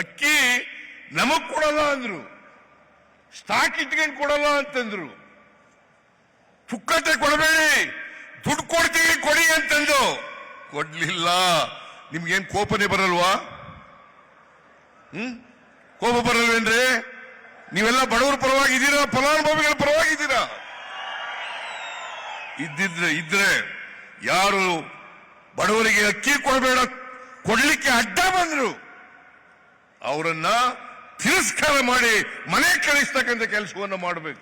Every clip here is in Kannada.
ಅಕ್ಕಿ ನಮಗ್ ಕೊಡಲ್ಲ ಅಂದ್ರು, ಸ್ಟಾಕ್ ಇಟ್ಕೊಂಡು ಕೊಡಲ್ಲ ಅಂತಂದ್ರು, ಪುಕ್ಕಟ್ಟೆ ಕೊಡಬೇಡಿ ದುಡ್ಡು ಕೊಡ್ತೀವಿ ಕೊಡಿ ಅಂತಂದು ಕೊಡ್ಲಿಲ್ಲ. ನಿಮ್ಗೇನ್ ಕೋಪನೆ ಬರಲ್ವಾ? ಕೋಪ ಬರಲ್ವೇನ್ರಿ? ನೀವೆಲ್ಲ ಬಡವರ ಪರವಾಗಿದ್ದೀರಾ, ಫಲಾನುಭವಿಗಳ ಪರವಾಗಿದ್ದೀರಾ? ಇದ್ರೆ ಯಾರು ಬಡವರಿಗೆ ಅಕ್ಕಿ ಕೊಡಬೇಡ ಕೊಡ್ಲಿಕ್ಕೆ ಅಡ್ಡ ಬಂದ್ರು ಅವರನ್ನ ತಿರಸ್ಕಾರ ಮಾಡಿ ಮನೆ ಕಳಿಸ್ತಕ್ಕಂಥ ಕೆಲಸವನ್ನು ಮಾಡಬೇಕು.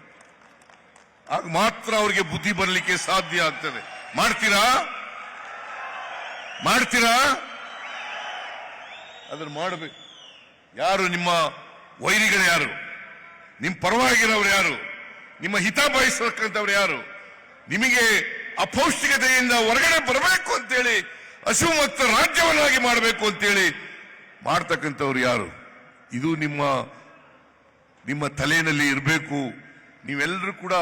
ಆಗ ಮಾತ್ರ ಅವರಿಗೆ ಬುದ್ಧಿ ಬರಲಿಕ್ಕೆ ಸಾಧ್ಯ ಆಗ್ತದೆ. ಮಾಡ್ತೀರಾ ಅದನ್ನು ಮಾಡಬೇಕು. ಯಾರು ನಿಮ್ಮ ವೈರಿಗಳು, ಯಾರು ನಿಮ್ಮ ಪರವಾಗಿರೋರು, ಯಾರು ನಿಮ್ಮ ಹಿತ ಬಯಸತಕ್ಕಂಥವ್ರು, ಯಾರು ನಿಮಗೆ ಅಪೌಷ್ಟಿಕತೆಯಿಂದ ಹೊರಗಡೆ ಬರಬೇಕು ಅಂತೇಳಿ ಹಸಿವು ಮುಕ್ತ ರಾಜ್ಯವನ್ನಾಗಿ ಮಾಡಬೇಕು ಅಂತೇಳಿ ಮಾಡ್ತಕ್ಕಂಥವ್ರು ಯಾರು? ಇದು ನಿಮ್ಮ ತಲೆಯಲ್ಲಿ ಇರಬೇಕು. ನೀವೆಲ್ಲರೂ ಕೂಡ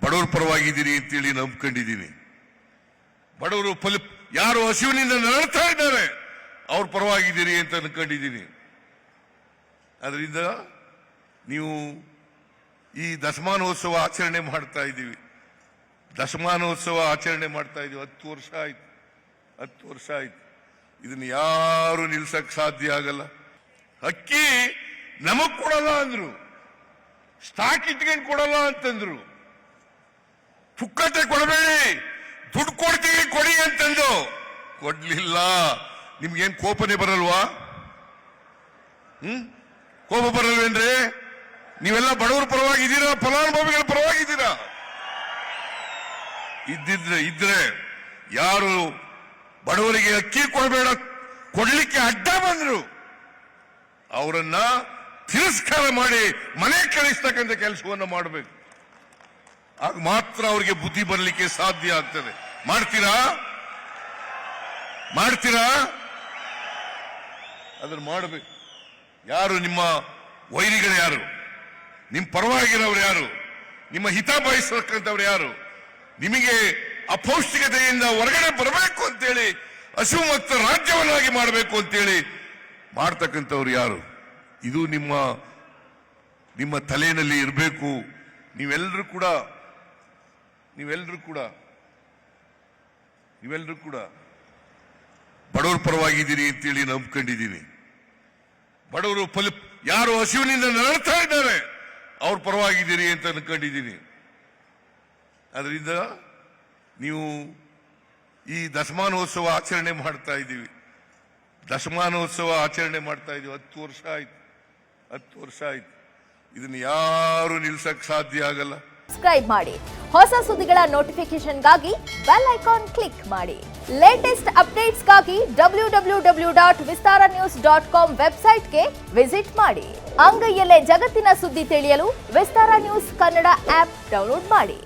ಬಡವರ ಪರವಾಗಿದ್ದೀರಿ ಅಂತೇಳಿ ನಂಬ್ಕೊಂಡಿದ್ದೀನಿ. ಬಡವರು ಯಾರು ಹಸಿವಿನಿಂದ ನರಳ್ತಾ ಇದ್ದಾರೆ ಅವ್ರ ಪರವಾಗಿದ್ದೀರಿ ಅಂತ ಅನ್ಕೊಂಡಿದ್ದೀನಿ. ಅದರಿಂದ ನೀವು ಈ ದಶಮಾನೋತ್ಸವ ಆಚರಣೆ ಮಾಡ್ತಾ ಇದ್ದೀವಿ. 10 ವರ್ಷ ಆಯ್ತು. ಇದನ್ನ ಯಾರು ನಿಲ್ಸಕ್ ಸಾಧ್ಯ ಆಗಲ್ಲ. ಅಕ್ಕಿ ನಮಗ್ ಕೊಡಲ್ಲ ಅಂದ್ರು, ಸ್ಟಾಕ್ ಇಟ್ಕೊಂಡು ಕೊಡಲ್ಲ ಅಂತಂದ್ರು, ಪುಕ್ಕಟ್ಟೆ ಕೊಡಬೇಡಿ ದುಡ್ಡು ಕೊಡ್ತೀವಿ ಕೊಡಿ ಅಂತಂದು ಕೊಡ್ಲಿಲ್ಲ. ನಿಮ್ಗೇನ್ ಕೋಪನೆ ಬರಲ್ವಾ? ಕೋಪ ಬರಲ್ವೇನ್ರಿ? ನೀವೆಲ್ಲ ಬಡವರ ಪರವಾಗಿದ್ದೀರಾ, ಫಲಾನುಭವಿಗಳ ಪರವಾಗಿದ್ದೀರಾ? ಇದ್ರೆ ಯಾರು ಬಡವರಿಗೆ ಅಕ್ಕಿ ಕೊಡಬೇಡ ಕೊಡ್ಲಿಕ್ಕೆ ಅಡ್ಡ ಬಂದ್ರು ಅವರನ್ನ ತಿರಸ್ಕಾರ ಮಾಡಿ ಮನೆ ಕಳಿಸ್ತಕ್ಕಂಥ ಕೆಲಸವನ್ನು ಮಾಡಬೇಕು. ಆಗ ಮಾತ್ರ ಅವರಿಗೆ ಬುದ್ಧಿ ಬರಲಿಕ್ಕೆ ಸಾಧ್ಯ ಆಗ್ತದೆ. ಮಾಡ್ತೀರಾ ಅದನ್ನು ಮಾಡಬೇಕು. ಯಾರು ನಿಮ್ಮ ವೈರಿಗಳು, ಯಾರು ನಿಮ್ಮ ಪರವಾಗಿರೋರು, ಯಾರು ನಿಮ್ಮ ಹಿತ ಬಯಸತಕ್ಕಂಥವ್ರು, ಯಾರು ನಿಮಗೆ ಅಪೌಷ್ಟಿಕತೆಯಿಂದ ಹೊರಗಡೆ ಬರಬೇಕು ಅಂತೇಳಿ ಹಸಿವು ಮುಕ್ತ ರಾಜ್ಯವನ್ನಾಗಿ ಮಾಡಬೇಕು ಅಂತೇಳಿ ಮಾಡ್ತಕ್ಕಂಥವ್ರು ಯಾರು? ಇದು ನಿಮ್ಮ ತಲೆಯಲ್ಲಿ ಇರಬೇಕು. ನೀವೆಲ್ಲರೂ ಕೂಡ ಬಡವರ ಪರವಾಗಿದ್ದೀರಿ ಅಂತೇಳಿ ನಂಬ್ಕೊಂಡಿದ್ದೀನಿ. ಬಡವರು ಯಾರು ಹಸಿವಿನಿಂದ ನರಳ್ತಾ ಇದ್ದಾರೆ ಅವ್ರ ಪರವಾಗಿದ್ದೀರಿ ಅಂತ ಅನ್ಕೊಂಡಿದ್ದೀನಿ. ಅದರಿಂದ ನೀವು ಈ ದಶಮಾನೋತ್ಸವ ಆಚರಣೆ ಮಾಡ್ತಾ ಇದ್ದೀವಿ. 10 ವರ್ಷ ಆಯ್ತು. ಇದನ್ನ ಯಾರು ನಿಲ್ಸಕ್ ಸಾಧ್ಯ ಆಗಲ್ಲ. ಸಬ್ಸ್ಕ್ರೈಬ್ ಮಾಡಿ. ಹೊಸ ಸುದ್ದಿಗಳ ನೋಟಿಫಿಕೇಶನ್ಗಾಗಿ ಬೆಲ್ ಐಕಾನ್ ಕ್ಲಿಕ್ ಮಾಡಿ. ಲೇಟೆಸ್ಟ್ ಅಪ್ಡೇಟ್ಸ್ಗಾಗಿ www.vistaranews.com ವೆಬ್ಸೈಟ್ಗೆ ವಿಸಿಟ್ ಮಾಡಿ. ಅಂಗೈಯಲ್ಲೇ ಜಗತ್ತಿನ ಸುದ್ದಿ ತಿಳಿಯಲು ವಿಸ್ತಾರ ನ್ಯೂಸ್ ಕನ್ನಡ ಆಪ್ ಡೌನ್ಲೋಡ್ ಮಾಡಿ.